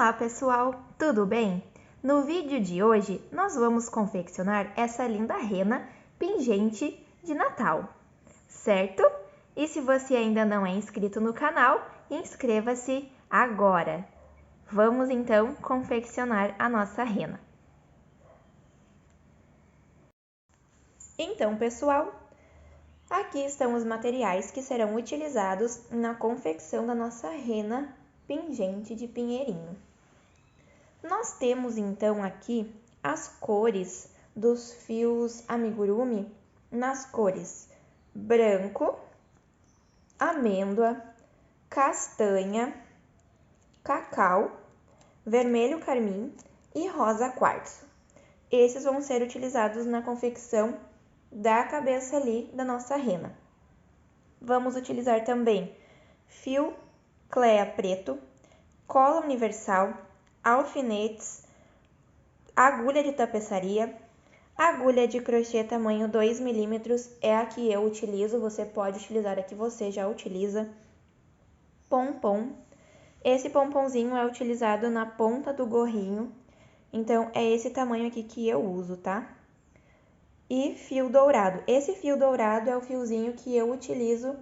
Olá pessoal, tudo bem? No vídeo de hoje nós vamos confeccionar essa linda rena pingente de Natal, certo? E se você ainda não é inscrito no canal, inscreva-se agora. Vamos então confeccionar a nossa rena. Então pessoal, aqui estão os materiais que serão utilizados na confecção da nossa rena pingente de pinheirinho. Nós temos então aqui as cores dos fios amigurumi nas cores branco, amêndoa, castanha, cacau, vermelho carmim e rosa quartzo. Esses vão ser utilizados na confecção da cabeça ali da nossa rena. Vamos utilizar também fio cleia preto, cola universal, alfinetes, agulha de tapeçaria, agulha de crochê tamanho 2 milímetros é a que eu utilizo, você pode utilizar a que você já utiliza, pompom, esse pomponzinho é utilizado na ponta do gorrinho, então é esse tamanho aqui que eu uso, tá? E fio dourado, esse fio dourado é o fiozinho que eu utilizo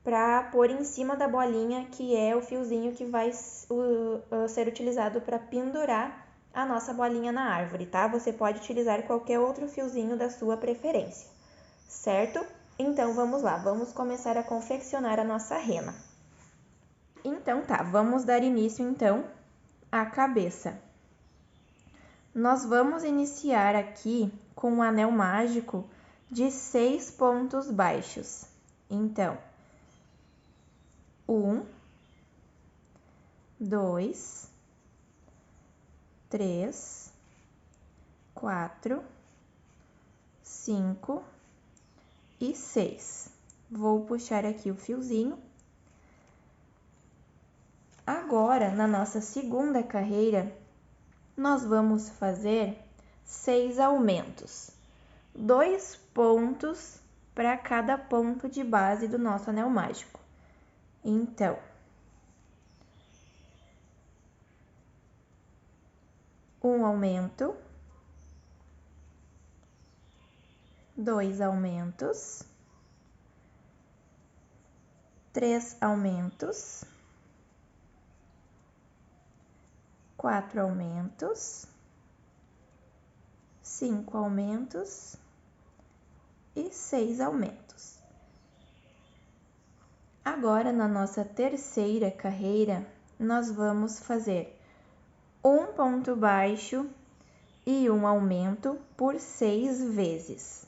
para pôr em cima da bolinha, que é o fiozinho que vai ser utilizado para pendurar a nossa bolinha na árvore, tá? Você pode utilizar qualquer outro fiozinho da sua preferência, certo? Então, vamos lá, vamos começar a confeccionar a nossa rena. Então tá, vamos dar início então à cabeça. Nós vamos iniciar aqui com um anel mágico de 6 pontos baixos. Então, 1, 2, 3, 4, 5 e 6. Vou puxar aqui o fiozinho. Agora, na nossa segunda carreira, nós vamos fazer 6 aumentos. 2 pontos para cada ponto de base do nosso anel mágico. Então, um aumento, 2 aumentos, 3 aumentos, 4 aumentos, 5 aumentos e 6 aumentos. Agora, na nossa terceira carreira, nós vamos fazer um ponto baixo e um aumento por 6 vezes.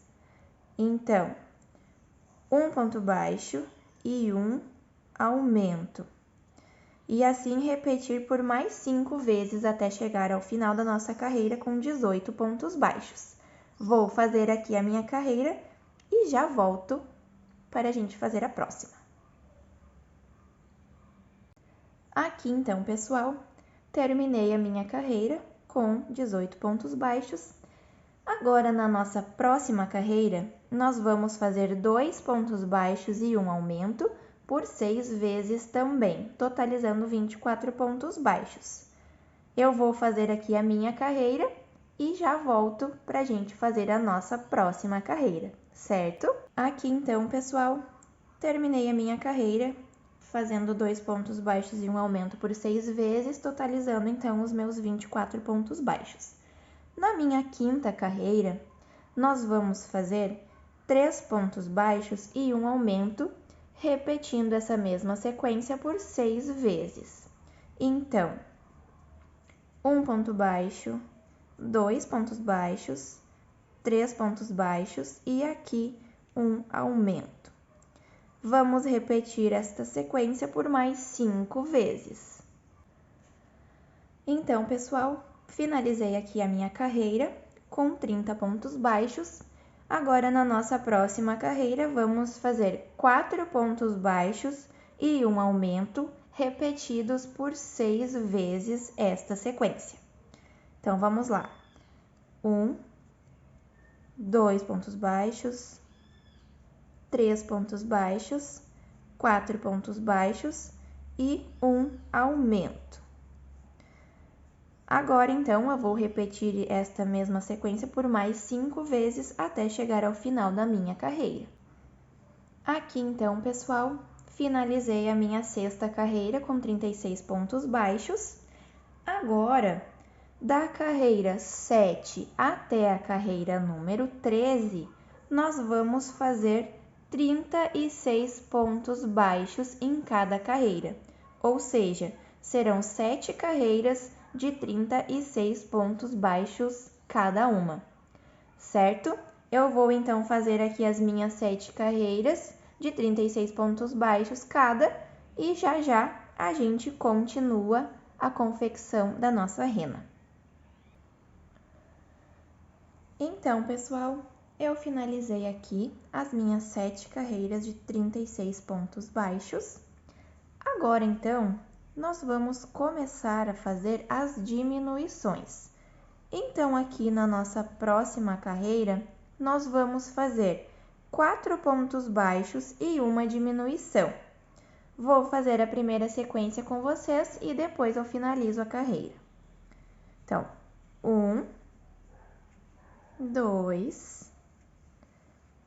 Então, um ponto baixo e um aumento. E assim repetir por mais 5 vezes até chegar ao final da nossa carreira com 18 pontos baixos. Vou fazer aqui a minha carreira e já volto para a gente fazer a próxima. Aqui então, pessoal, terminei a minha carreira com 18 pontos baixos. Agora, na nossa próxima carreira, nós vamos fazer 2 pontos baixos e um aumento por 6 vezes também, totalizando 24 pontos baixos. Eu vou fazer aqui a minha carreira e já volto para a gente fazer a nossa próxima carreira, certo? Aqui então, pessoal, terminei a minha carreira fazendo 2 pontos baixos e um aumento por 6 vezes, totalizando então os meus 24 pontos baixos. Na minha quinta carreira, nós vamos fazer 3 pontos baixos e um aumento, repetindo essa mesma sequência por 6 vezes. Então, um ponto baixo, 2 pontos baixos, 3 pontos baixos e aqui um aumento. Vamos repetir esta sequência por mais 5 vezes. Então, pessoal, finalizei aqui a minha carreira com 30 pontos baixos. Agora, na nossa próxima carreira, vamos fazer 4 pontos baixos e um aumento, repetidos por 6 vezes esta sequência. Então, vamos lá. 1, 2 pontos baixos, 3 pontos baixos, 4 pontos baixos e um aumento. Agora, então, eu vou repetir esta mesma sequência por mais 5 vezes até chegar ao final da minha carreira. Aqui, então, pessoal, finalizei a minha sexta carreira com 36 pontos baixos. Agora, da carreira 7 até a carreira número 13, nós vamos fazer 36 pontos baixos em cada carreira, ou seja, serão 7 carreiras de 36 pontos baixos cada uma, certo? Eu vou então fazer aqui as minhas 7 carreiras de 36 pontos baixos cada e já já a gente continua a confecção da nossa rena. Então, pessoal, eu finalizei aqui as minhas 7 carreiras de 36 pontos baixos. Agora, então, nós vamos começar a fazer as diminuições. Então, aqui na nossa próxima carreira, nós vamos fazer 4 pontos baixos e uma diminuição. Vou fazer a primeira sequência com vocês e depois eu finalizo a carreira. Então, 1, 2,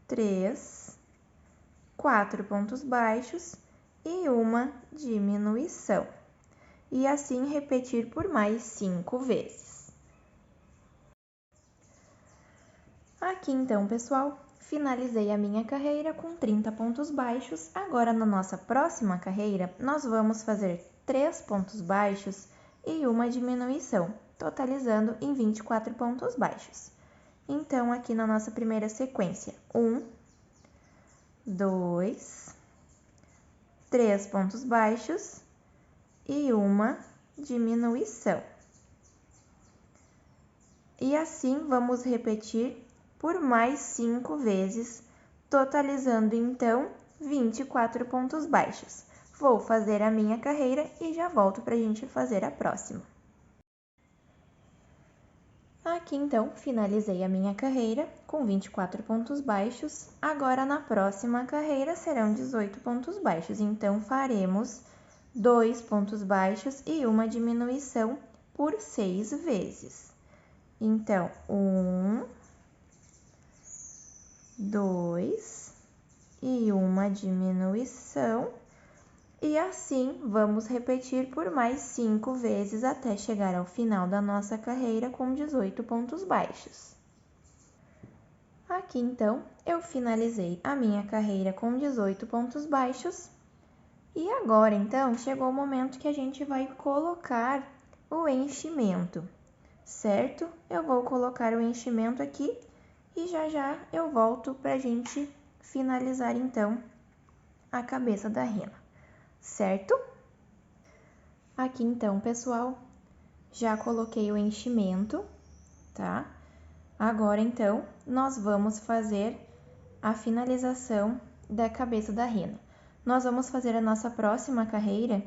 3, 4 pontos baixos e uma diminuição. E assim repetir por mais 5 vezes. Aqui então, pessoal, finalizei a minha carreira com 30 pontos baixos. Agora, na nossa próxima carreira, nós vamos fazer 3 pontos baixos e uma diminuição, totalizando em 24 pontos baixos. Então, aqui na nossa primeira sequência, 1, 2, 3 pontos baixos e uma diminuição. E assim vamos repetir por mais 5 vezes, totalizando então 24 pontos baixos. Vou fazer a minha carreira e já volto para a gente fazer a próxima. Aqui então finalizei a minha carreira com 24 pontos baixos. Agora na próxima carreira serão 18 pontos baixos, então faremos 2 pontos baixos e uma diminuição por 6 vezes. Então, 1, 2 e uma diminuição. E assim vamos repetir por mais 5 vezes até chegar ao final da nossa carreira com 18 pontos baixos. Aqui então eu finalizei a minha carreira com 18 pontos baixos. E agora então chegou o momento que a gente vai colocar o enchimento, certo? Eu vou colocar o enchimento aqui e já já eu volto para a gente finalizar então a cabeça da rena, certo? Aqui então, pessoal, já coloquei o enchimento, tá? Agora então nós vamos fazer a finalização da cabeça da rena. Nós vamos fazer a nossa próxima carreira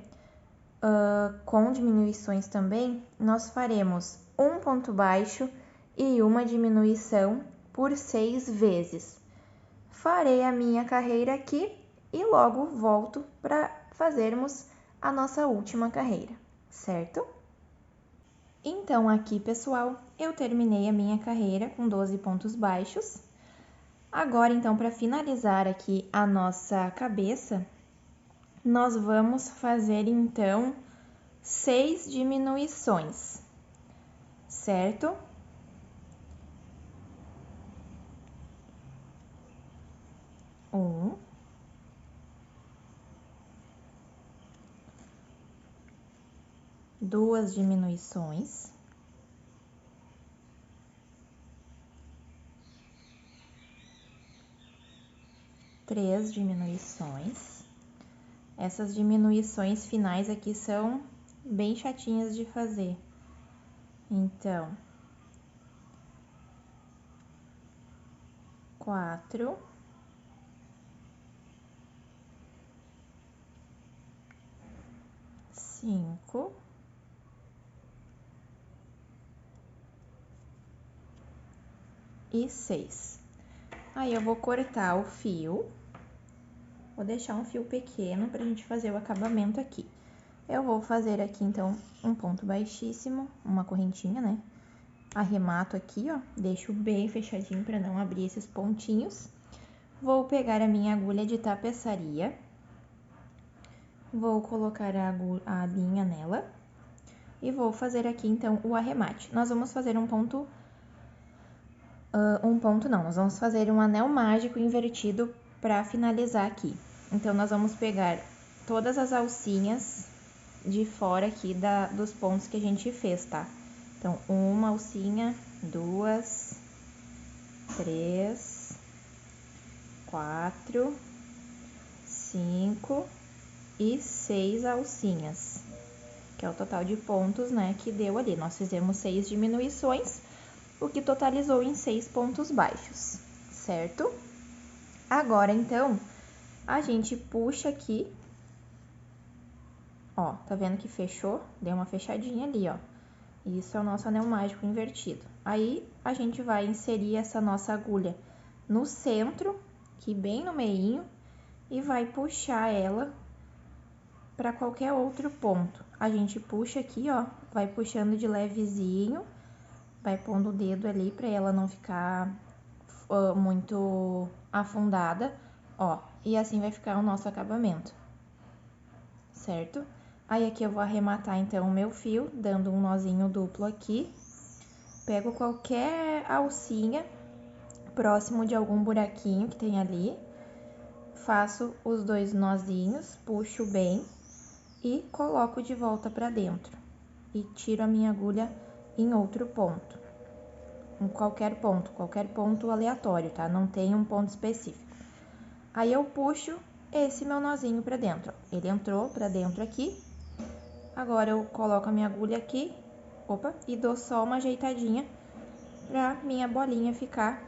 com diminuições também. Nós faremos um ponto baixo e uma diminuição por 6 vezes. Farei a minha carreira aqui e logo volto para fazermos a nossa última carreira, certo? Então, aqui, pessoal, eu terminei a minha carreira com 12 pontos baixos. Agora, então, para finalizar aqui a nossa cabeça, nós vamos fazer, então, 6 diminuições, certo? Duas diminuições. Três diminuições. Essas diminuições finais aqui são bem chatinhas de fazer. Então, 4, 5, e 6. Aí eu vou cortar o fio, vou deixar um fio pequeno pra gente fazer o acabamento aqui. Eu vou fazer aqui, então, um ponto baixíssimo, uma correntinha, né? Arremato aqui, ó, deixo bem fechadinho para não abrir esses pontinhos. Vou pegar a minha agulha de tapeçaria, vou colocar a linha nela e vou fazer aqui, então, o arremate. Nós vamos fazer nós vamos fazer um anel mágico invertido para finalizar aqui. Então, nós vamos pegar todas as alcinhas de fora aqui dos pontos que a gente fez, tá? Então, uma alcinha, 2, 3, 4, 5 e 6 alcinhas, que é o total de pontos, né, que deu ali. Nós fizemos 6 diminuições, o que totalizou em 6 pontos baixos, certo? Agora, então, a gente puxa aqui, ó, tá vendo que fechou? Deu uma fechadinha ali, ó. Isso é o nosso anel mágico invertido. Aí, a gente vai inserir essa nossa agulha no centro, aqui bem no meinho, e vai puxar ela para qualquer outro ponto. A gente puxa aqui, ó, vai puxando de levezinho, vai pondo o dedo ali para ela não ficar muito afundada, ó, e assim vai ficar o nosso acabamento, certo? Aí aqui eu vou arrematar então o meu fio, dando um nozinho duplo aqui, pego qualquer alcinha próximo de algum buraquinho que tem ali, faço os 2 nozinhos, puxo bem e coloco de volta para dentro e tiro a minha agulha em outro ponto, em qualquer ponto aleatório, tá? Não tem um ponto específico. Aí eu puxo esse meu nozinho para dentro, ó. Ele entrou para dentro aqui. Agora eu coloco a minha agulha aqui, e dou só uma ajeitadinha pra minha bolinha ficar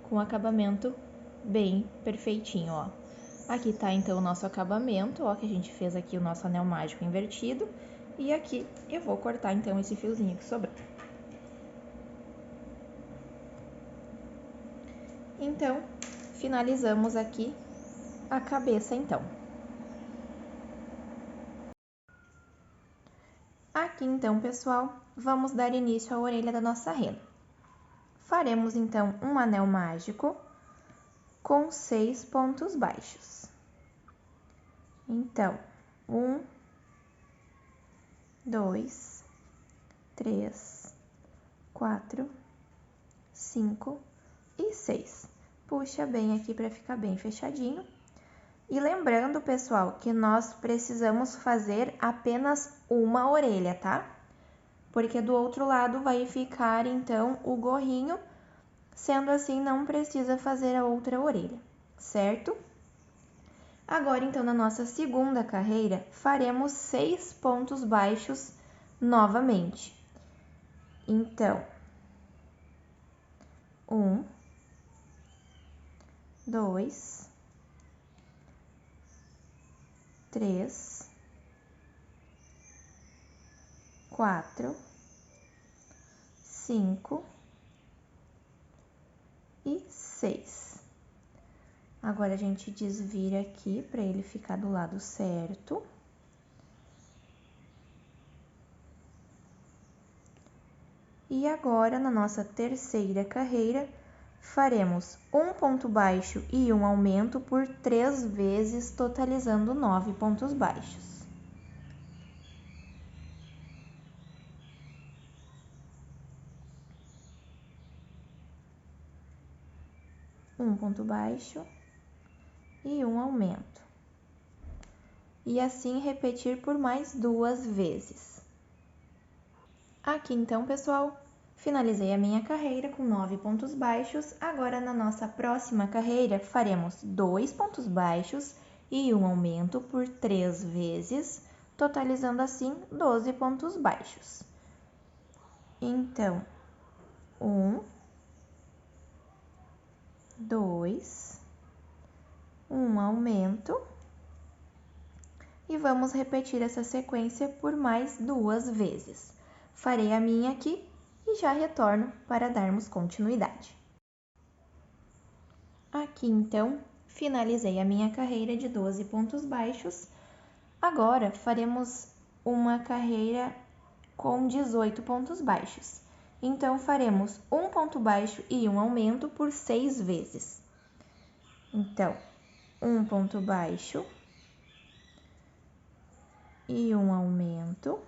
com o acabamento bem perfeitinho, ó. Aqui tá então o nosso acabamento, ó, que a gente fez aqui o nosso anel mágico invertido. E aqui eu vou cortar então esse fiozinho que sobrou. Então, finalizamos aqui a cabeça então. Aqui então, pessoal, vamos dar início à orelha da nossa rena. Faremos então um anel mágico com 6 pontos baixos. Então, 1, 2, 3, 4, 5 e 6. Puxa bem aqui para ficar bem fechadinho. E lembrando, pessoal, que nós precisamos fazer apenas uma orelha, tá? Porque do outro lado vai ficar, então, o gorrinho, sendo assim, não precisa fazer a outra orelha, certo? Agora, então, na nossa segunda carreira, faremos 6 pontos baixos novamente. Então, 1, 2, 3, 4, 5 e 6. Agora, a gente desvira aqui para ele ficar do lado certo. E agora, na nossa terceira carreira, faremos um ponto baixo e um aumento por 3 vezes, totalizando 9 pontos baixos. Um ponto baixo e um aumento. E assim repetir por mais 2 vezes. Aqui então, pessoal, finalizei a minha carreira com 9 pontos baixos. Agora, na nossa próxima carreira, faremos 2 pontos baixos e um aumento por 3 vezes, totalizando assim 12 pontos baixos. Então, 1, 2, um aumento. E vamos repetir essa sequência por mais 2 vezes. Farei a minha aqui e já retorno para darmos continuidade. Aqui, então, finalizei a minha carreira de 12 pontos baixos. Agora, faremos uma carreira com 18 pontos baixos. Então, faremos um ponto baixo e um aumento por 6 vezes. Então, um ponto baixo e um aumento.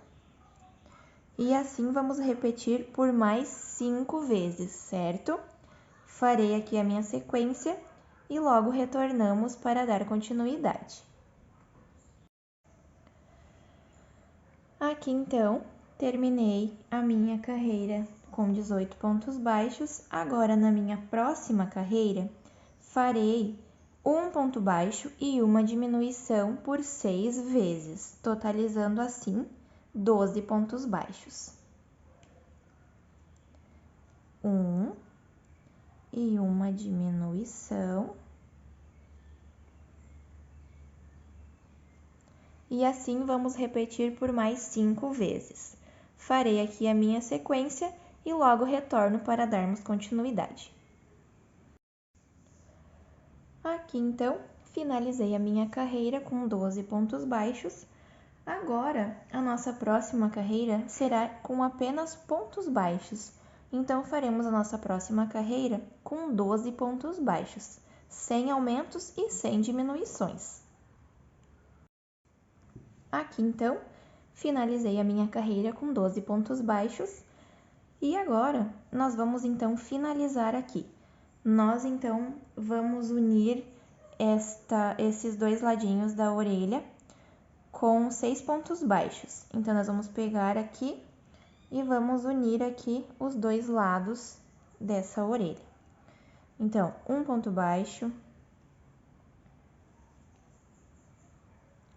E assim vamos repetir por mais 5 vezes, certo? Farei aqui a minha sequência e logo retornamos para dar continuidade. Aqui então, terminei a minha carreira com 18 pontos baixos. Agora, na minha próxima carreira, farei um ponto baixo e uma diminuição por 6 vezes, totalizando assim 12 pontos baixos. Um e uma diminuição. E assim vamos repetir por mais 5 vezes. Farei aqui a minha sequência e logo retorno para darmos continuidade. Aqui então, finalizei a minha carreira com 12 pontos baixos. Agora, a nossa próxima carreira será com apenas pontos baixos. Então, faremos a nossa próxima carreira com 12 pontos baixos, sem aumentos e sem diminuições. Aqui, então, finalizei a minha carreira com 12 pontos baixos. E agora, nós vamos, então, finalizar aqui. Nós, então, vamos unir esses dois ladinhos da orelha com 6 pontos baixos. Então, nós vamos pegar aqui e vamos unir aqui os dois lados dessa orelha. Então, um ponto baixo,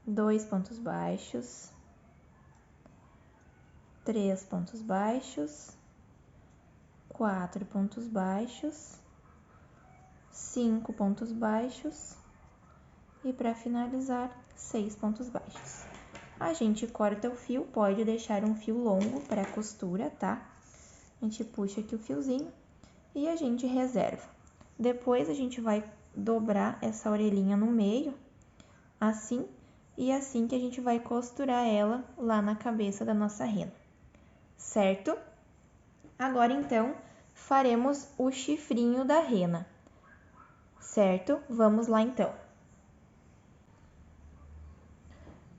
2 pontos baixos, 3 pontos baixos, 4 pontos baixos, 5 pontos baixos e para finalizar, 6 pontos baixos. A gente corta o fio, pode deixar um fio longo para costura, tá? A gente puxa aqui o fiozinho e a gente reserva. Depois a gente vai dobrar essa orelhinha no meio, assim, e assim que a gente vai costurar ela lá na cabeça da nossa rena, certo? Agora então, faremos o chifrinho da rena, certo? Vamos lá então.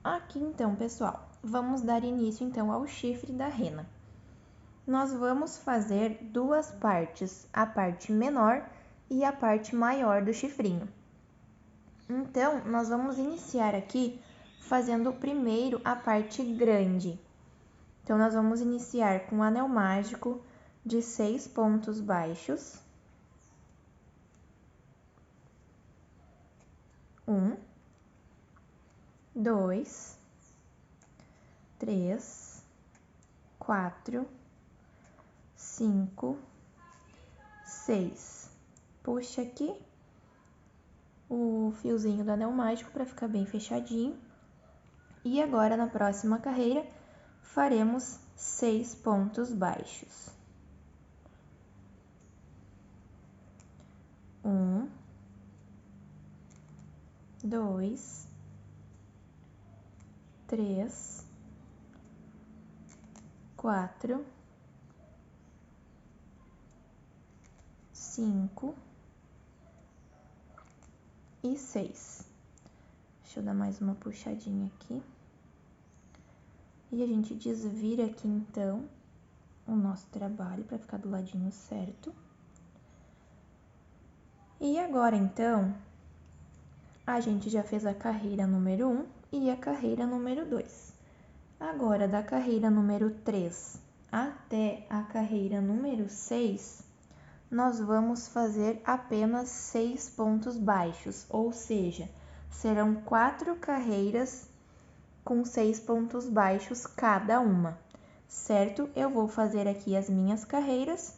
Aqui então, pessoal, vamos dar início então ao chifre da rena. Nós vamos fazer duas partes, a parte menor e a parte maior do chifrinho. Então, nós vamos iniciar aqui fazendo primeiro a parte grande. Então, nós vamos iniciar com um anel mágico de 6 pontos baixos. 1, 2, 3, 4, 5, 6. Puxa aqui o fiozinho do anel mágico para ficar bem fechadinho. E agora, na próxima carreira, faremos 6 pontos baixos. 1, 2, 3, 4, 5 e 6. Deixa eu dar mais uma puxadinha aqui. E a gente desvira aqui, então, o nosso trabalho para ficar do ladinho certo. E agora, então, a gente já fez a carreira número 1 e a carreira número 2. Agora, da carreira número 3 até a carreira número 6, nós vamos fazer apenas 6 pontos baixos, ou seja, serão 4 carreiras com 6 pontos baixos cada uma, certo? Eu vou fazer aqui as minhas carreiras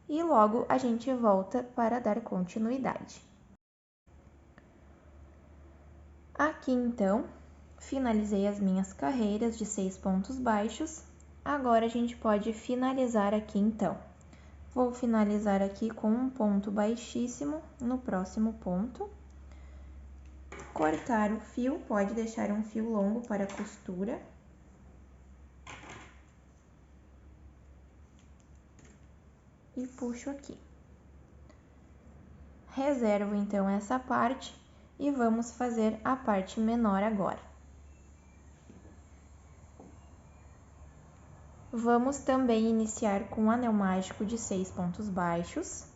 e logo a gente volta para dar continuidade. Aqui então, finalizei as minhas carreiras de 6 pontos baixos. Agora a gente pode finalizar aqui então. Vou finalizar aqui com um ponto baixíssimo no próximo ponto. Cortar o fio, pode deixar um fio longo para costura. e puxo aqui. Reservo então essa parte e vamos fazer a parte menor agora. Vamos também iniciar com um anel mágico de 6 pontos baixos.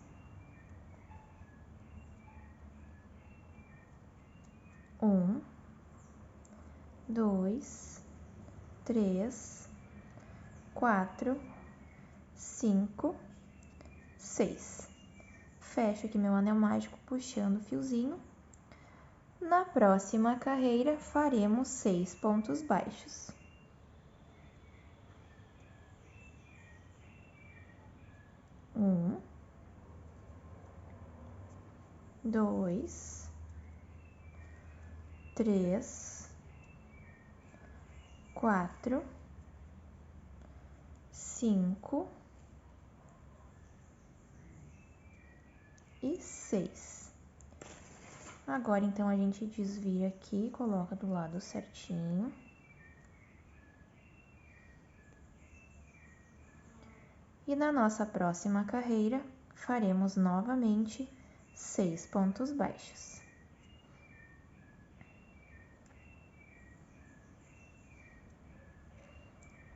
Um, 2, 3, 4, 5, 6. Fecho aqui meu anel mágico puxando o fiozinho. Na próxima carreira, faremos 6 pontos baixos. Um, 2, 3, 4, 5 e 6. Agora, então, a gente desvia aqui, coloca do lado certinho. E na nossa próxima carreira, faremos novamente 6 pontos baixos.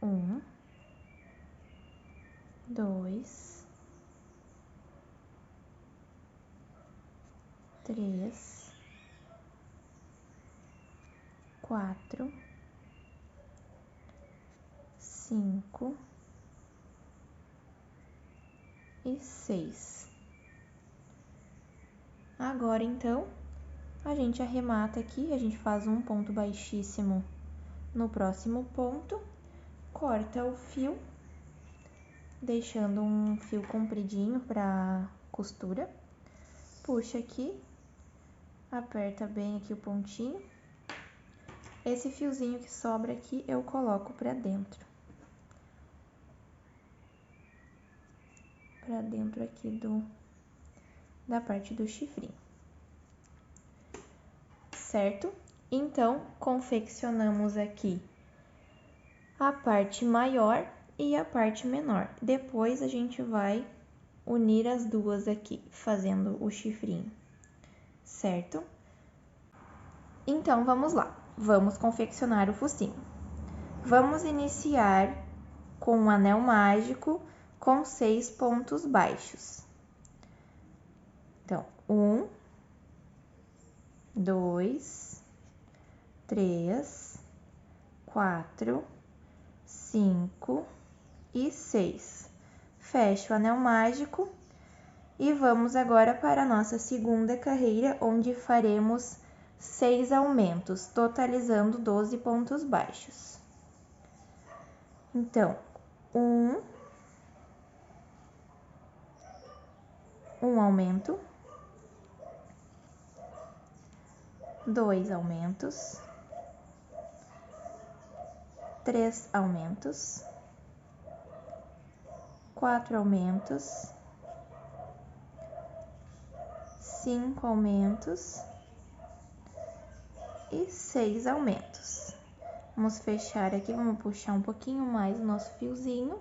Um, 2, 3, 4, 5 e 6. Agora, então, a gente arremata aqui, a gente faz um ponto baixíssimo no próximo ponto, corta o fio, deixando um fio compridinho para costura, puxa aqui, aperta bem aqui o pontinho. Esse fiozinho que sobra aqui eu coloco para dentro aqui da parte do chifrinho, certo? Então, confeccionamos aqui a parte maior e a parte menor. Depois a gente vai unir as duas aqui, fazendo o chifrinho, certo? Então, vamos lá. Vamos confeccionar o focinho. Vamos iniciar com um anel mágico com 6 pontos baixos. Então, 1, 2, 3, 4, 5 e 6. Fecho o anel mágico e vamos agora para a nossa segunda carreira, onde faremos 6 aumentos, totalizando 12 pontos baixos. Então, um aumento, 2 aumentos, 3 aumentos, 4 aumentos, 5 aumentos e 6 aumentos. Vamos fechar aqui, vamos puxar um pouquinho mais o nosso fiozinho.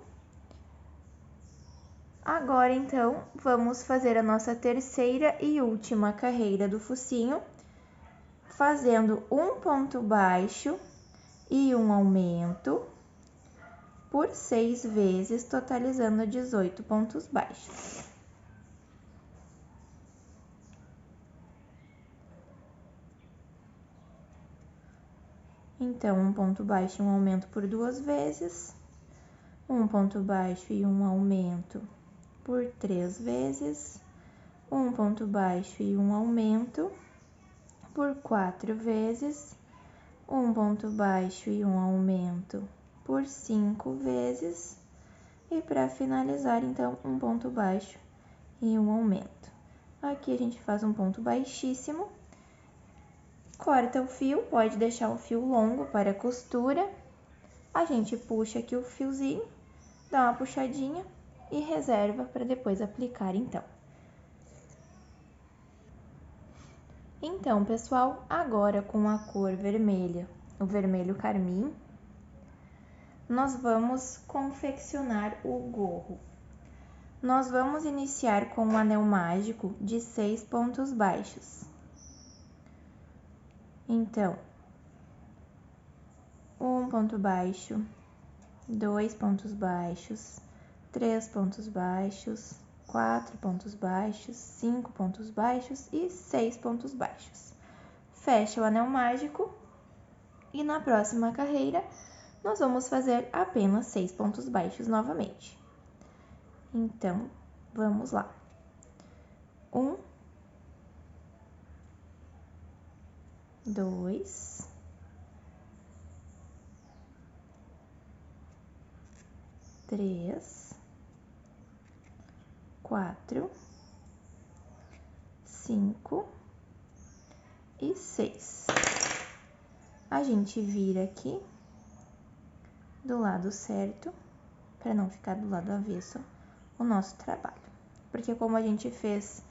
Agora, então, vamos fazer a nossa terceira e última carreira do focinho, fazendo um ponto baixo e um aumento por 6 vezes, totalizando 18 pontos baixos. Então, um ponto baixo e um aumento por 2 vezes, um ponto baixo e um aumento por 3 vezes, um ponto baixo e um aumento por 4 vezes, um ponto baixo e um aumento por 5 vezes, e para finalizar, então, um ponto baixo e um aumento. Aqui a gente faz um ponto baixíssimo, corta o fio, pode deixar o fio longo para costura, a gente puxa aqui o fiozinho, dá uma puxadinha e reserva para depois aplicar, então. Então, pessoal, agora com a cor vermelha, o vermelho carmim, nós vamos confeccionar o gorro. nós vamos iniciar com um anel mágico de 6 pontos baixos. Então, 1 ponto baixo, 2 pontos baixos, 3 pontos baixos, 4 pontos baixos, 5 pontos baixos e 6 pontos baixos. Fecha o anel mágico e na próxima carreira nós vamos fazer apenas 6 pontos baixos novamente. Então, vamos lá. 1, 2, 3, 4, 5 e 6. A gente vira aqui do lado certo, para não ficar do lado avesso o nosso trabalho. Porque como a gente fez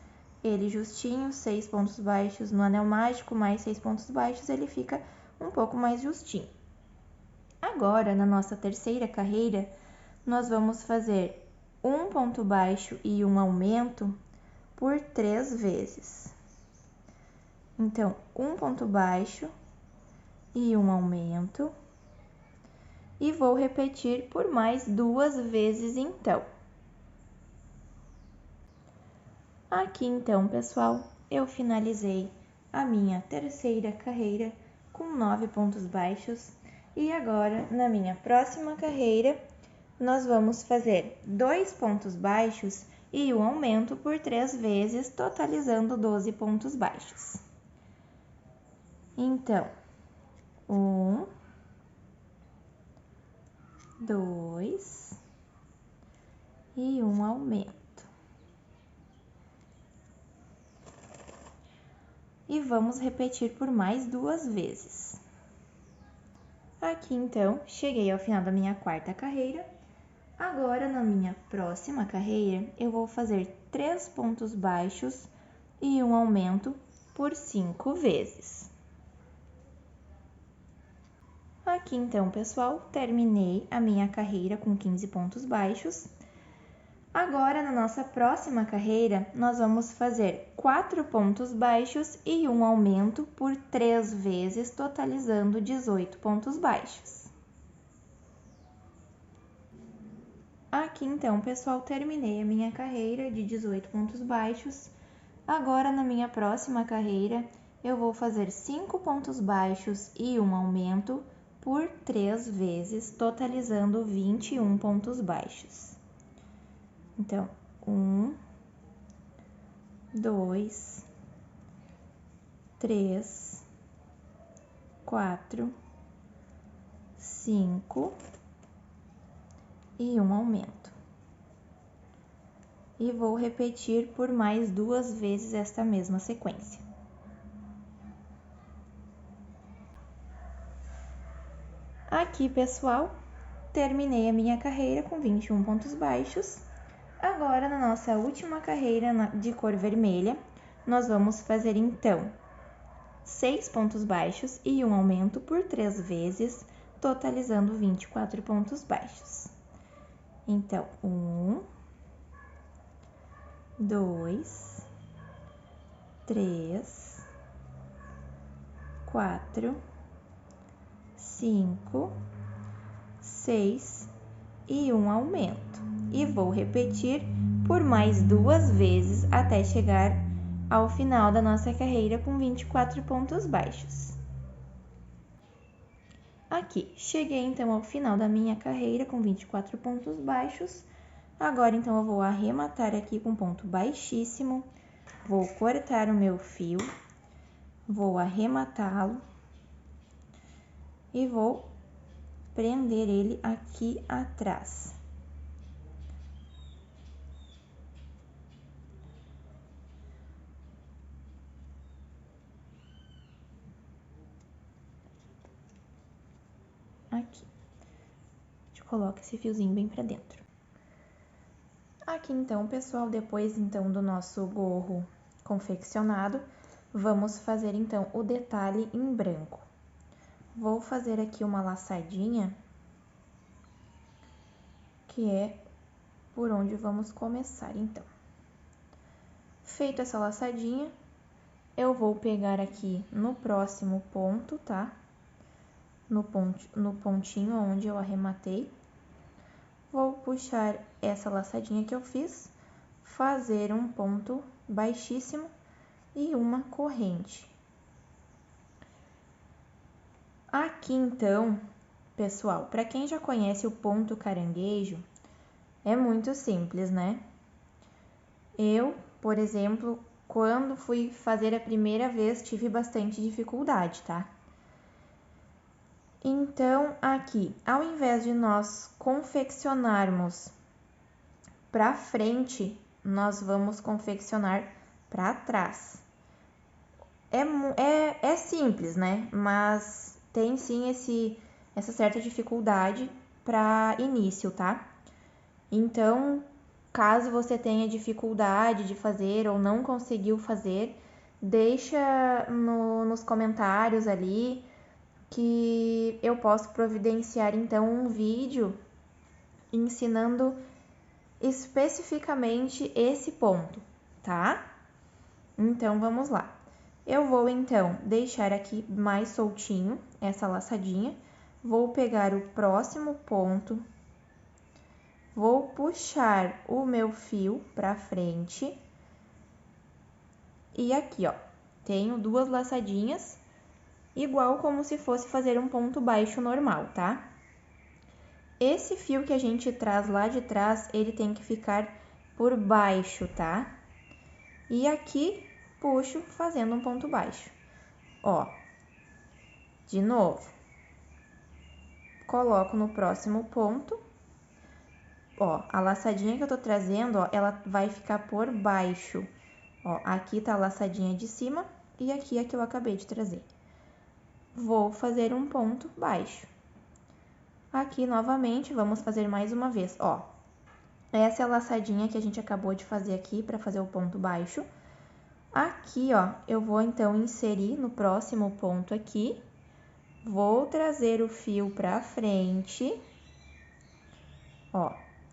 ele justinho, 6 pontos baixos no anel mágico, mais 6 pontos baixos, ele fica um pouco mais justinho. Agora, na nossa terceira carreira, nós vamos fazer 1 ponto baixo e um aumento por 3 vezes. Então, 1 ponto baixo e um aumento. E vou repetir por mais 2 vezes então. Aqui então, pessoal, eu finalizei a minha terceira carreira com 9 pontos baixos. E agora, na minha próxima carreira, nós vamos fazer 2 pontos baixos e um aumento por 3 vezes, totalizando 12 pontos baixos. Então, 1, 2 e um aumento. E vamos repetir por mais 2 vezes. Aqui então, cheguei ao final da minha quarta carreira. Agora, na minha próxima carreira, eu vou fazer 3 pontos baixos e um aumento por 5 vezes. Aqui então, pessoal, terminei a minha carreira com 15 pontos baixos. Agora, na nossa próxima carreira, nós vamos fazer 4 pontos baixos e um aumento por 3 vezes, totalizando 18 pontos baixos. Aqui então, pessoal, terminei a minha carreira de 18 pontos baixos. Agora, na minha próxima carreira, eu vou fazer 5 pontos baixos e um aumento por 3 vezes, totalizando 21 pontos baixos. Então, 1, 2, 3, 4, 5 e um aumento. E vou repetir por mais 2 vezes esta mesma sequência. Aqui, pessoal, terminei a minha carreira com 21 pontos baixos. Agora, na nossa última carreira de cor vermelha, nós vamos fazer então 6 pontos baixos e um aumento por 3 vezes, totalizando 24 pontos baixos. Então, 1, 2, 3, 4, 5, 6 e um aumento. E vou repetir por mais 2 vezes até chegar ao final da nossa carreira com 24 pontos baixos. Aqui, cheguei então ao final da minha carreira com 24 pontos baixos. Agora então eu vou arrematar aqui com ponto baixíssimo, vou cortar o meu fio, vou arrematá-lo e vou prender ele aqui atrás. Aqui. A gente coloca esse fiozinho bem pra dentro. Aqui então, pessoal, depois então do nosso gorro confeccionado, vamos fazer então o detalhe em branco. Vou fazer aqui uma laçadinha, que é por onde vamos começar, então. Feito essa laçadinha, eu vou pegar aqui no próximo ponto, tá? No pontinho onde eu arrematei. Vou puxar essa laçadinha que eu fiz, fazer um ponto baixíssimo e uma corrente. Aqui, então, pessoal, para quem já conhece o ponto caranguejo, é muito simples, né? Eu, por exemplo, quando fui fazer a primeira vez, tive bastante dificuldade, tá? Então, aqui, ao invés de nós confeccionarmos para frente, nós vamos confeccionar para trás. É simples, né? Mas tem sim essa certa dificuldade para início, tá? Então, caso você tenha dificuldade de fazer ou não conseguiu fazer, deixa nos comentários ali que eu posso providenciar então um vídeo ensinando especificamente esse ponto, tá? Então vamos lá. Eu vou então deixar aqui mais soltinho essa laçadinha, vou pegar o próximo ponto, vou puxar o meu fio para frente e aqui, ó, tenho duas laçadinhas, igual como se fosse fazer um ponto baixo normal, tá? Esse fio que a gente traz lá de trás, ele tem que ficar por baixo, tá? E aqui, puxo fazendo um ponto baixo. Ó, de novo. Coloco no próximo ponto. Ó, a laçadinha que eu tô trazendo, ó, ela vai ficar por baixo. Ó, aqui tá a laçadinha de cima e aqui a que eu acabei de trazer. Vou fazer um ponto baixo. Aqui, novamente, vamos fazer mais uma vez, ó. Essa é a laçadinha que a gente acabou de fazer aqui para fazer o ponto baixo. Aqui, ó, eu vou então inserir no próximo ponto aqui. Vou trazer o fio para frente. Ó,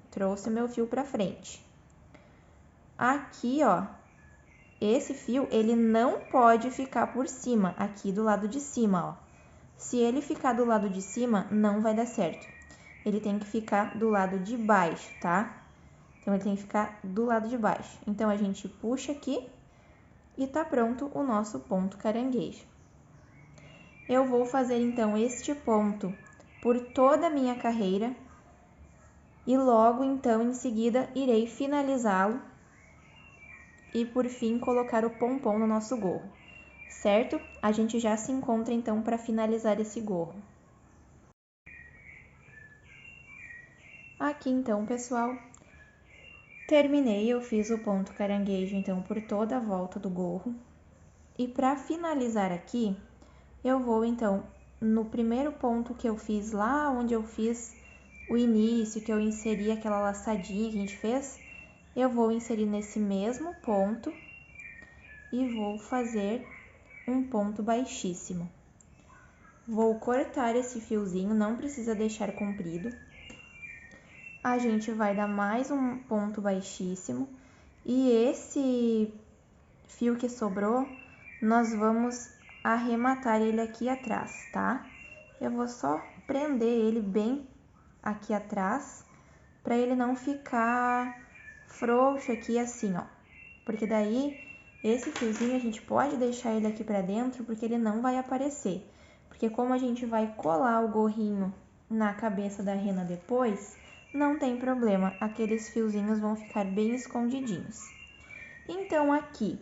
trouxe o meu fio para frente. Aqui, ó, esse fio, ele não pode ficar por cima, aqui do lado de cima, ó. Se ele ficar do lado de cima, não vai dar certo. Ele tem que ficar do lado de baixo, tá? Então, ele tem que ficar do lado de baixo. Então, a gente puxa aqui e tá pronto o nosso ponto caranguejo. Eu vou fazer, então, este ponto por toda a minha carreira e logo, então, em seguida, irei finalizá-lo e, por fim, colocar o pompom no nosso gorro, certo? A gente já se encontra, então, para finalizar esse gorro. Aqui, então, pessoal, terminei, eu fiz o ponto caranguejo, então, por toda a volta do gorro. E para finalizar aqui, eu vou, então, no primeiro ponto que eu fiz lá, onde eu fiz o início, que eu inseri aquela laçadinha que a gente fez, eu vou inserir nesse mesmo ponto e vou fazer um ponto baixíssimo. Vou cortar esse fiozinho, não precisa deixar comprido. A gente vai dar mais um ponto baixíssimo e esse fio que sobrou, nós vamos arrematar ele aqui atrás, tá? Eu vou só prender ele bem aqui atrás, para ele não ficar frouxo aqui assim, ó. Porque daí, esse fiozinho a gente pode deixar ele aqui para dentro, porque ele não vai aparecer. Porque como a gente vai colar o gorrinho na cabeça da rena depois, não tem problema, aqueles fiozinhos vão ficar bem escondidinhos. Então, aqui,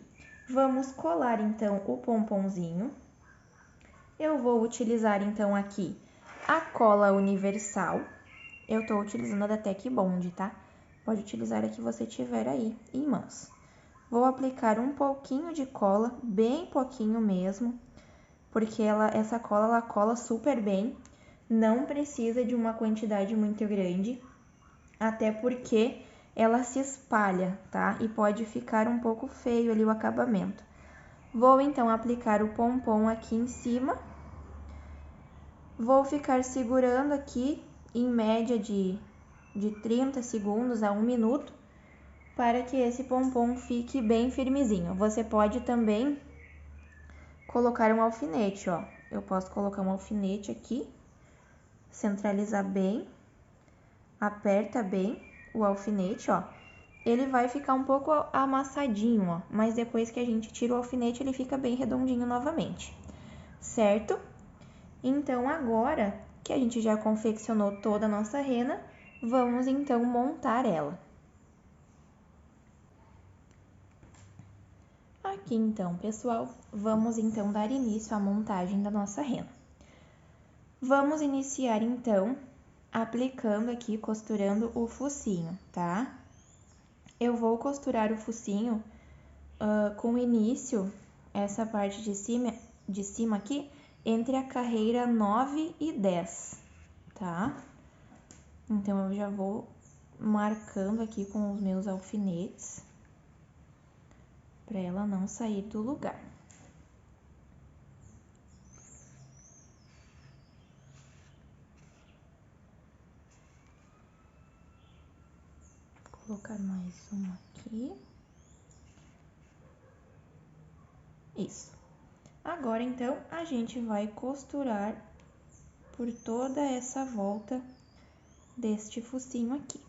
vamos colar, então, o pomponzinho. Eu vou utilizar, então, aqui a cola universal. Eu tô utilizando a da Tec Bond, tá? Pode utilizar a que você tiver aí em mãos. Vou aplicar um pouquinho de cola, bem pouquinho mesmo, porque essa cola, ela cola super bem. Não precisa de uma quantidade muito grande, até porque ela se espalha, tá? E pode ficar um pouco feio ali o acabamento. Vou então aplicar o pompom aqui em cima. Vou ficar segurando aqui em média de de 30 segundos a 1 minuto para que esse pompom fique bem firmezinho. Você pode também colocar um alfinete, ó. Eu posso colocar um alfinete aqui, centralizar bem, aperta bem o alfinete, ó. Ele vai ficar um pouco amassadinho, ó, mas depois que a gente tira o alfinete, ele fica bem redondinho novamente, certo? Então, agora que a gente já confeccionou toda a nossa rena, vamos então montar ela. Aqui então, pessoal, vamos então dar início à montagem da nossa rena. Vamos iniciar então aplicando aqui, costurando o focinho, tá? Eu vou costurar o focinho com início, essa parte de cima aqui, entre a carreira 9 e 10, tá? Então, eu já vou marcando aqui com os meus alfinetes, para ela não sair do lugar. Vou colocar mais uma aqui. Isso. Agora, então, a gente vai costurar por toda essa volta deste focinho aqui,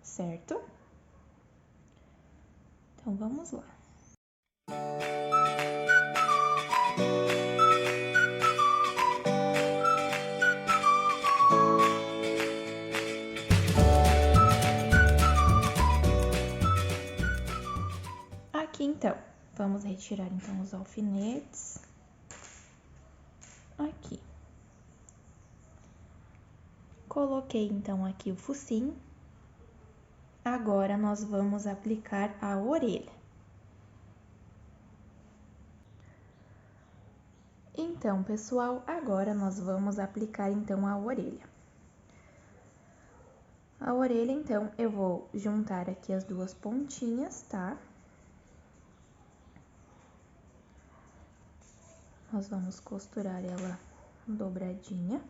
certo? Então, vamos lá. Aqui, então, vamos retirar, então, os alfinetes. Aqui. Coloquei, então, aqui o focinho. Agora, nós vamos aplicar a orelha. Então, pessoal, agora nós vamos aplicar, então, a orelha. A orelha, então, eu vou juntar aqui as duas pontinhas, tá? Nós vamos costurar ela dobradinha.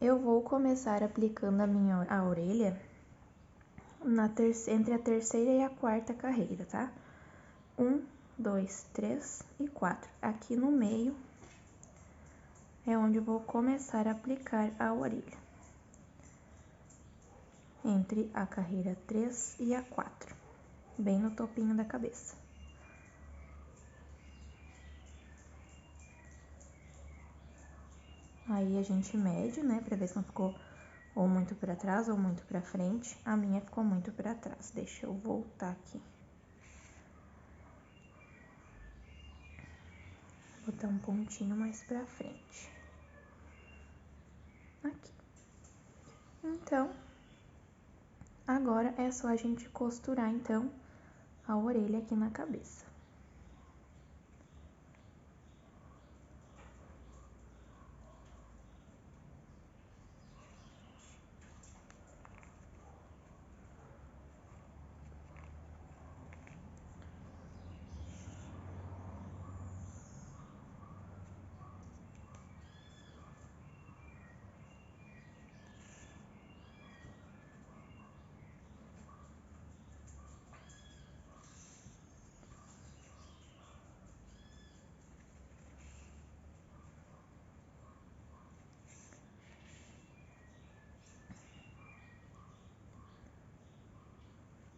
Eu vou começar aplicando a orelha entre a terceira e a quarta carreira, tá? 1, 2, 3 e 4. Aqui no meio é onde eu vou começar a aplicar a orelha. Entre a carreira 3 e a 4, bem no topinho da cabeça. Aí a gente mede, né, pra ver se não ficou ou muito pra trás ou muito pra frente. A minha ficou muito pra trás. Deixa eu voltar aqui. Vou botar um pontinho mais pra frente. Aqui. Então, agora é só a gente costurar, então, a orelha aqui na cabeça.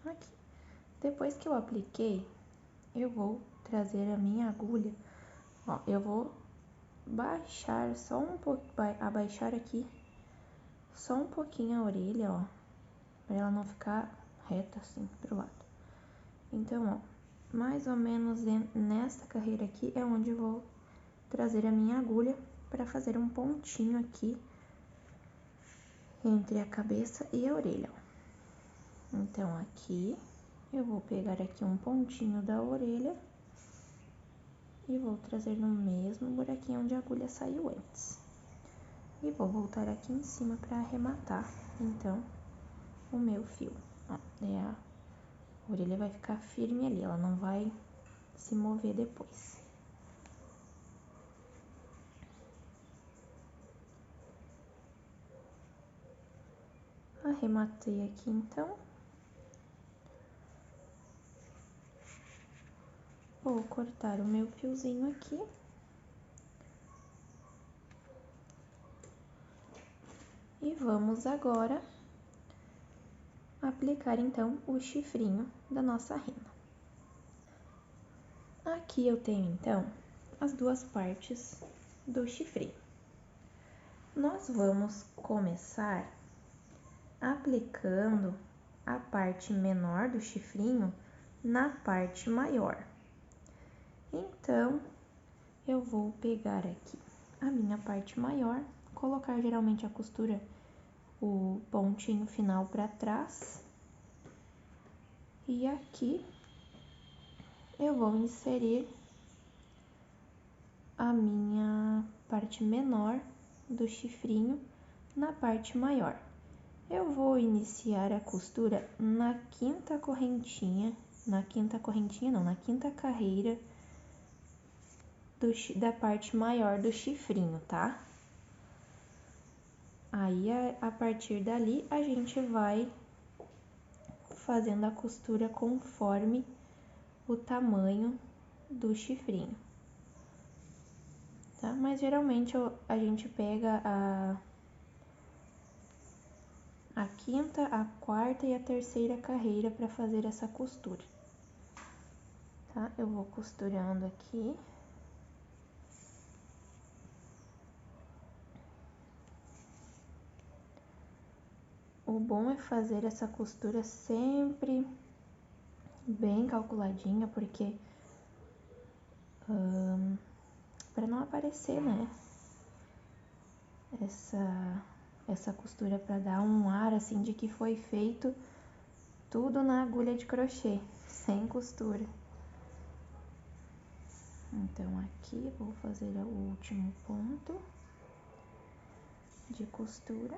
Aqui. Depois que eu apliquei, eu vou trazer a minha agulha. Ó, eu vou baixar só um pouco, abaixar aqui só um pouquinho a orelha, ó, pra ela não ficar reta assim pro lado. Então, ó, mais ou menos nessa carreira aqui é onde eu vou trazer a minha agulha para fazer um pontinho aqui entre a cabeça e a orelha, ó. Então, aqui eu vou pegar aqui um pontinho da orelha e vou trazer no mesmo buraquinho onde a agulha saiu antes. E vou voltar aqui em cima para arrematar, então, o meu fio. Ó, a orelha vai ficar firme ali, ela não vai se mover depois. arrematei aqui então. Vou cortar o meu fiozinho aqui. E vamos agora aplicar então o chifrinho da nossa rena. Aqui eu tenho então as duas partes do chifrinho. Nós vamos começar aplicando a parte menor do chifrinho na parte maior. Então, eu vou pegar aqui a minha parte maior, colocar geralmente a costura, o pontinho final para trás. E aqui eu vou inserir a minha parte menor do chifrinho na parte maior. Eu vou iniciar a costura na quinta carreira da parte maior do chifrinho, tá? Aí, a partir dali, a gente vai fazendo a costura conforme o tamanho do chifrinho, tá? Mas geralmente a gente pega a quinta, a quarta e a terceira carreira para fazer essa costura, tá? Eu vou costurando aqui. O bom é fazer essa costura sempre bem calculadinha, porque para não aparecer, né? Essa costura para dar um ar assim de que foi feito tudo na agulha de crochê, sem costura. Então aqui vou fazer o último ponto de costura.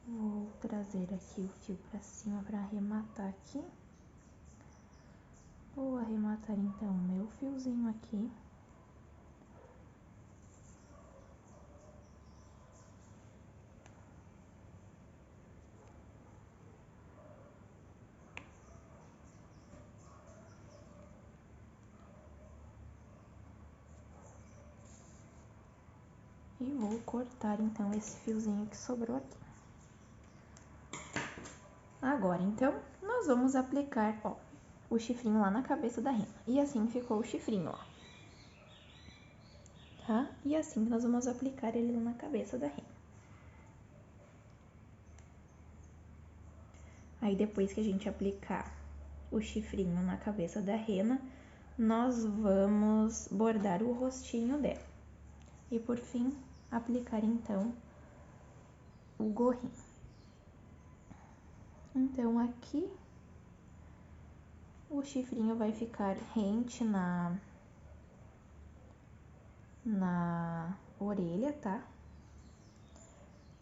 Vou trazer aqui o fio para cima para arrematar aqui. Vou arrematar então o meu fiozinho aqui. E vou cortar então esse fiozinho que sobrou aqui. Agora então, nós vamos aplicar, ó, o chifrinho lá na cabeça da rena. E assim ficou o chifrinho, ó. Tá? E assim nós vamos aplicar ele na cabeça da rena. Aí depois que a gente aplicar o chifrinho na cabeça da rena, nós vamos bordar o rostinho dela. E por fim, aplicar então o gorrinho. Então aqui o chifrinho vai ficar rente na orelha, tá?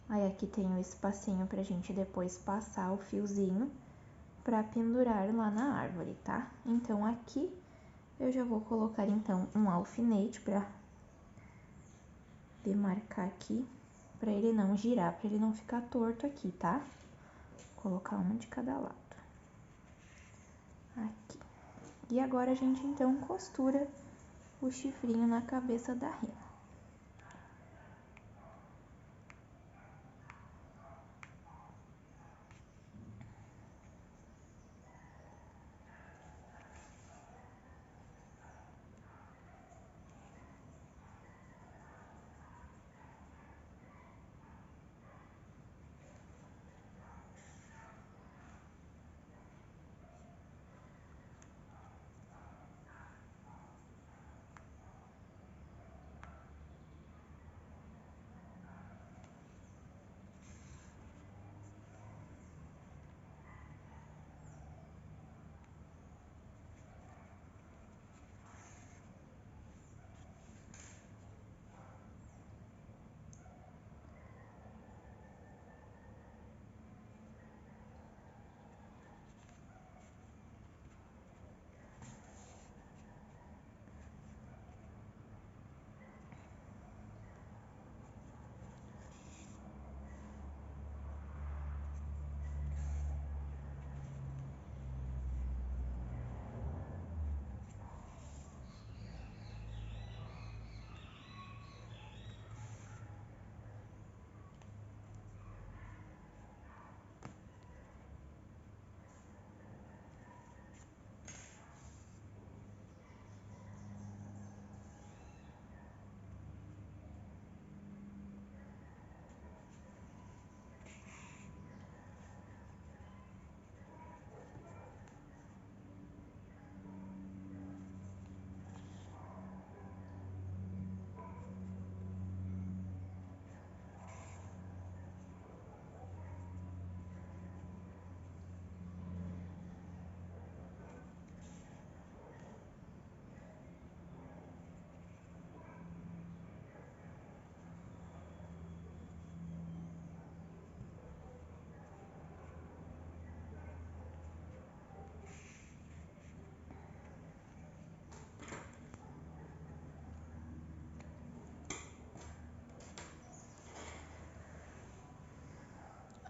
Aí aqui tem o espacinho pra gente depois passar o fiozinho pra pendurar lá na árvore, tá? Então aqui eu já vou colocar então um alfinete pra demarcar aqui, pra ele não girar, pra ele não ficar torto aqui, tá? Vou colocar um de cada lado. Aqui. E agora a gente então costura o chifrinho na cabeça da rena.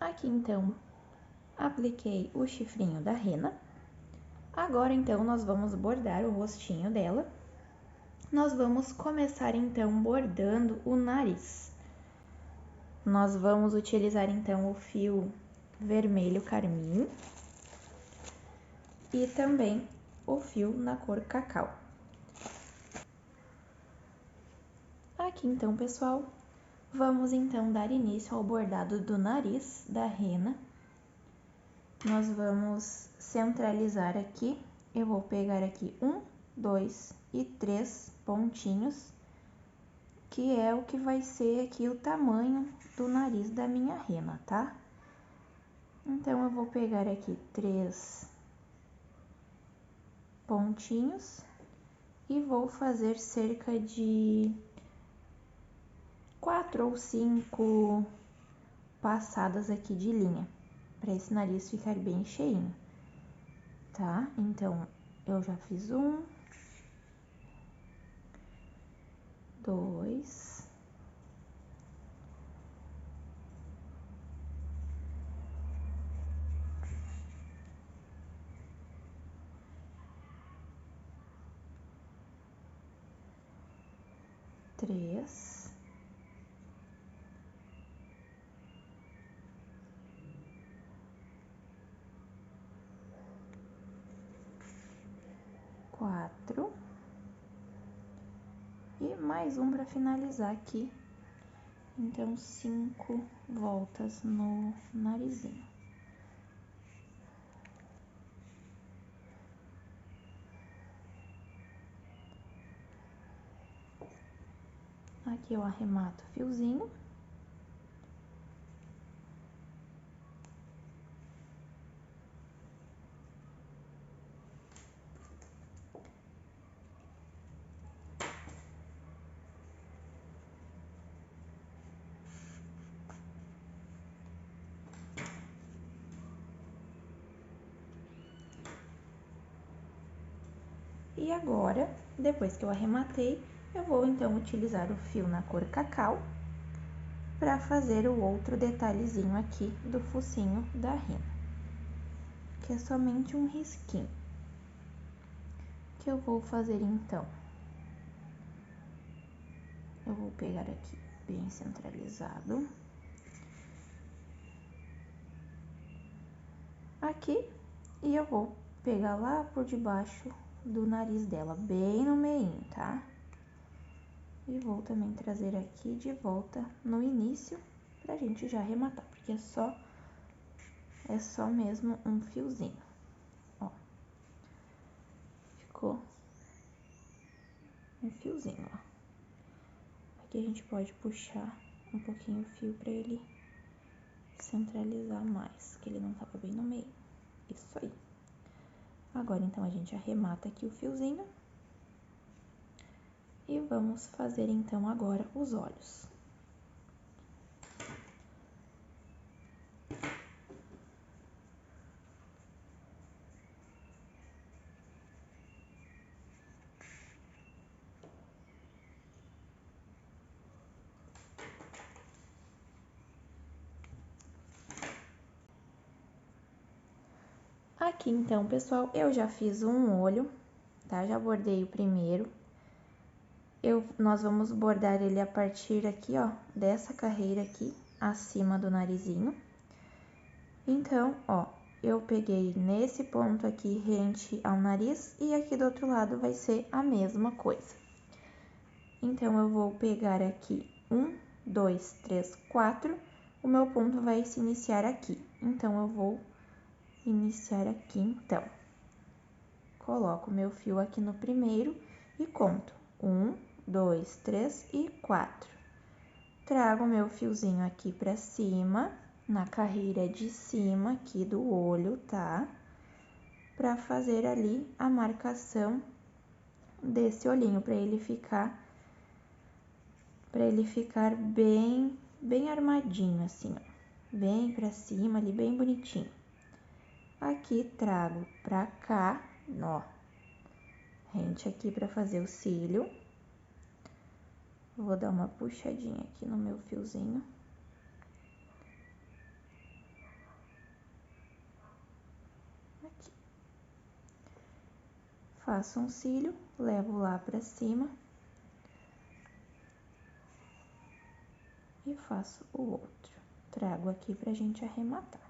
Aqui, então, apliquei o chifrinho da rena. Agora, então, nós vamos bordar o rostinho dela. Nós vamos começar, então, bordando o nariz. Nós vamos utilizar, então, o fio vermelho carmim e também o fio na cor cacau. Aqui, então, pessoal, vamos, então, dar início ao bordado do nariz da rena. Nós vamos centralizar aqui, eu vou pegar aqui 1, 2 e 3 pontinhos, que é o que vai ser aqui o tamanho do nariz da minha rena, tá? Então, eu vou pegar aqui 3 pontinhos e vou fazer cerca de 4 ou 5 passadas aqui de linha, para esse nariz ficar bem cheinho, tá? Então, eu já fiz 1, 2, 3, 4 e mais um para finalizar aqui. Então, 5 voltas no narizinho. Aqui eu arremato o fiozinho. E agora, depois que eu arrematei, eu vou então utilizar o fio na cor cacau para fazer o outro detalhezinho aqui do focinho da rena, que é somente um risquinho. Que eu vou fazer então? Eu vou pegar aqui bem centralizado. Aqui, e eu vou pegar lá por debaixo do nariz dela, bem no meio, tá? E vou também trazer aqui de volta no início, pra gente já arrematar, porque é só mesmo um fiozinho, ó. Ficou um fiozinho, ó. Aqui a gente pode puxar um pouquinho o fio pra ele centralizar mais, que ele não tava bem no meio. Isso aí. Agora, então, a gente arremata aqui o fiozinho. E vamos fazer, então, agora os olhos. Aqui, então, pessoal, eu já fiz um olho, tá? Já bordei o primeiro. Nós vamos bordar ele a partir aqui, ó, dessa carreira aqui, acima do narizinho. Então, ó, eu peguei nesse ponto aqui rente ao nariz e aqui do outro lado vai ser a mesma coisa. Então, eu vou pegar aqui 1, 2, 3, 4, o meu ponto vai se iniciar aqui. Então, eu vou iniciar aqui, então. Coloco o meu fio aqui no primeiro e conto 1, 2, 3 e 4. Trago o meu fiozinho aqui pra cima, na carreira de cima aqui do olho, tá? Pra fazer ali a marcação desse olhinho, pra ele ficar bem armadinho, assim, ó. Bem pra cima ali, bem bonitinho. Aqui trago pra cá, ó, rente aqui pra fazer o cílio. Vou dar uma puxadinha aqui no meu fiozinho. faço um cílio, levo lá pra cima e faço o outro. Trago aqui pra gente arrematar.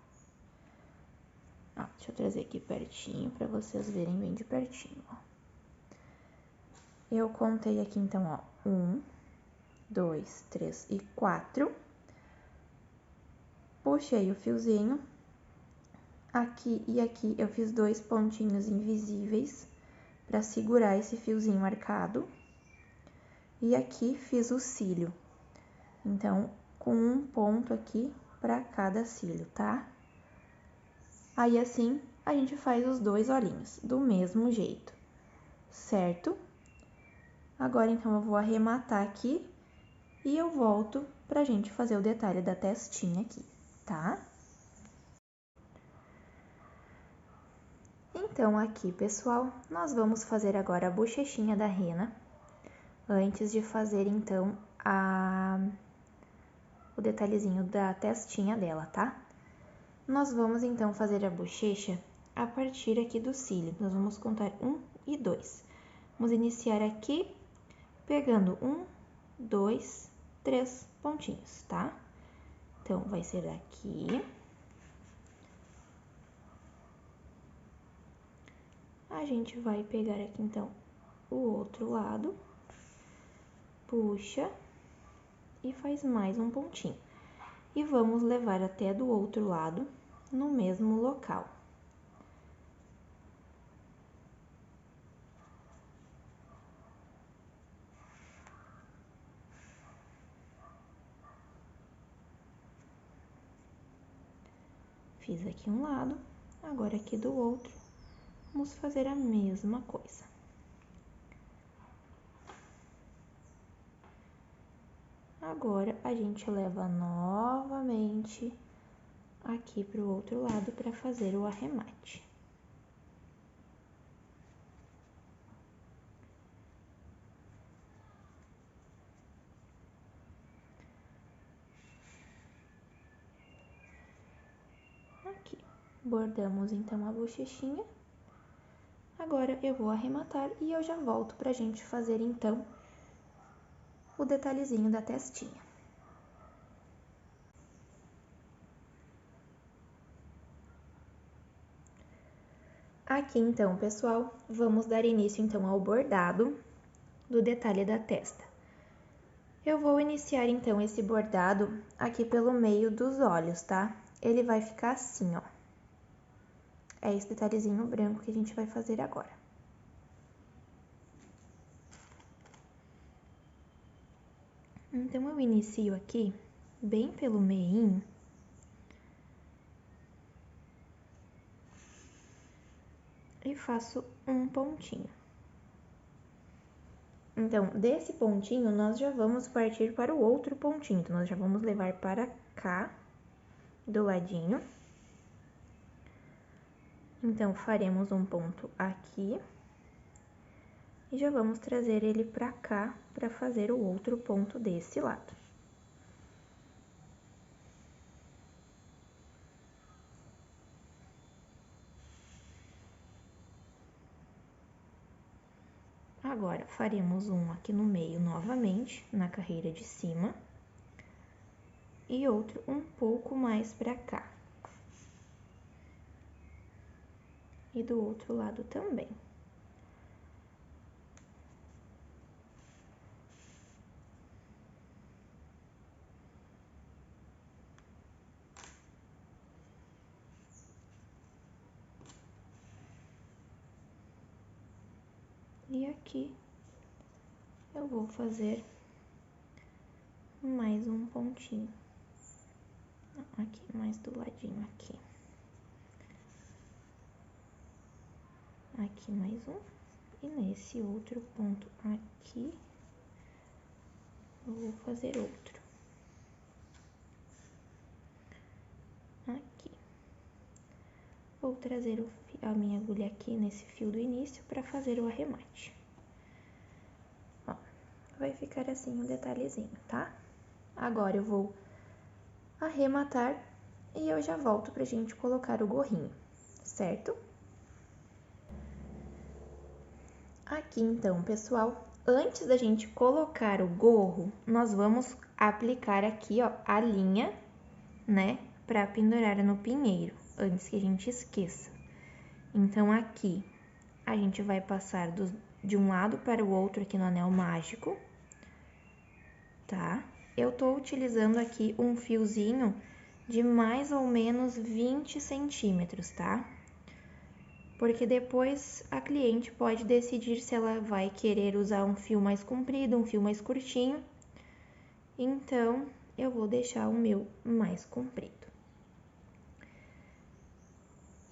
Ó, deixa eu trazer aqui pertinho pra vocês verem bem de pertinho, ó. Eu contei aqui, então, ó, 1, 2, 3 e 4. Puxei o fiozinho. Aqui e aqui eu fiz 2 pontinhos invisíveis pra segurar esse fiozinho marcado. E aqui fiz o cílio. Então, com um ponto aqui pra cada cílio, tá? Aí, assim, a gente faz os 2 olhinhos, do mesmo jeito, certo? Agora, então, eu vou arrematar aqui e eu volto pra gente fazer o detalhe da testinha aqui, tá? Então, aqui, pessoal, nós vamos fazer agora a bochechinha da rena, antes de fazer, então, o detalhezinho da testinha dela, tá? Nós vamos, então, fazer a bochecha a partir aqui do cílio. Nós vamos contar 1 e 2. Vamos iniciar aqui, pegando 1, 2, 3 pontinhos, tá? Então, vai ser aqui. A gente vai pegar aqui, então, o outro lado, puxa e faz mais um pontinho. E vamos levar até do outro lado, no mesmo local. Fiz aqui um lado, agora aqui do outro, vamos fazer a mesma coisa. Agora, a gente leva novamente aqui pro outro lado para fazer o arremate. Aqui, bordamos então a bochechinha. Agora, eu vou arrematar e eu já volto pra gente fazer, então, o detalhezinho da testinha. Aqui, então, pessoal, vamos dar início, então, ao bordado do detalhe da testa. Eu vou iniciar, então, esse bordado aqui pelo meio dos olhos, tá? Ele vai ficar assim, ó. É esse detalhezinho branco que a gente vai fazer agora. Então, eu inicio aqui, bem pelo meinho. E faço um pontinho. Então, desse pontinho, nós já vamos partir para o outro pontinho. Então, nós já vamos levar para cá, do ladinho. Então, faremos um ponto aqui. E já vamos trazer ele para cá, para fazer o outro ponto desse lado. Agora, faremos um aqui no meio novamente, na carreira de cima. E outro um pouco mais pra cá. E do outro lado também. E aqui eu vou fazer mais um pontinho. Aqui, mais do ladinho aqui. Aqui mais um. E nesse outro ponto aqui, eu vou fazer outro. Aqui. Vou trazer a minha agulha aqui nesse fio do início para fazer o arremate. Ó, vai ficar assim um detalhezinho, tá? Agora eu vou arrematar e eu já volto pra gente colocar o gorrinho, certo? Aqui então, pessoal, antes da gente colocar o gorro, nós vamos aplicar aqui, ó, a linha, né, para pendurar no pinheiro, antes que a gente esqueça. Então, aqui, a gente vai passar de um lado para o outro aqui no anel mágico, tá? Eu tô utilizando aqui um fiozinho de mais ou menos 20 centímetros, tá? Porque depois a cliente pode decidir se ela vai querer usar um fio mais comprido, um fio mais curtinho. Então, eu vou deixar o meu mais comprido.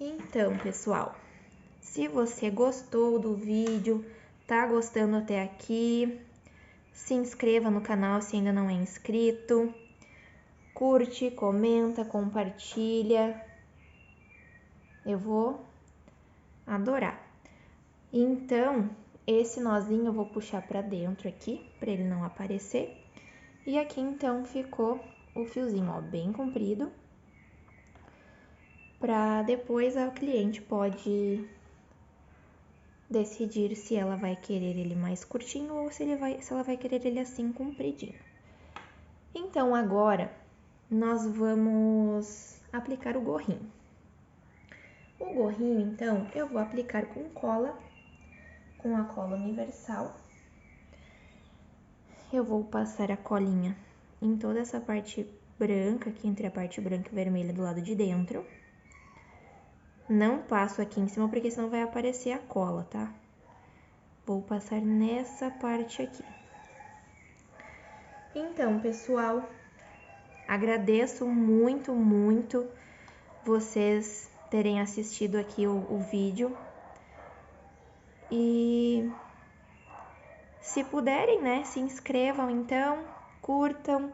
Então, pessoal, se você gostou do vídeo, tá gostando até aqui, se inscreva no canal se ainda não é inscrito, curte, comenta, compartilha, eu vou adorar. Então, esse nozinho eu vou puxar pra dentro aqui, pra ele não aparecer, e aqui então ficou o fiozinho, ó, bem comprido, pra depois a cliente pode decidir se ela vai querer ele mais curtinho ou se ela vai querer ele assim compridinho. Então, agora, nós vamos aplicar o gorrinho. O gorrinho, então, eu vou aplicar com cola, com a cola universal. Eu vou passar a colinha em toda essa parte branca, aqui entre a parte branca e vermelha do lado de dentro. Não passo aqui em cima, porque senão vai aparecer a cola, tá? Vou passar nessa parte aqui. Então, pessoal, agradeço muito, muito vocês terem assistido aqui o vídeo. E se puderem, né, se inscrevam então, curtam,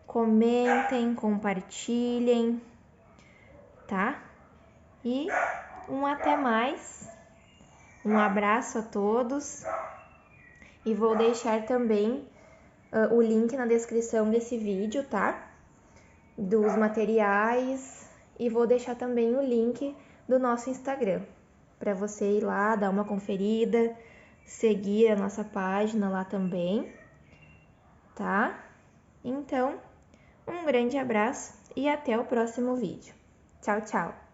comentem, compartilhem, tá? E um até mais, um abraço a todos e vou deixar também o link na descrição desse vídeo, tá? Dos materiais e vou deixar também o link do nosso Instagram para você ir lá, dar uma conferida, seguir a nossa página lá também, tá? Então, um grande abraço e até o próximo vídeo. Tchau, tchau!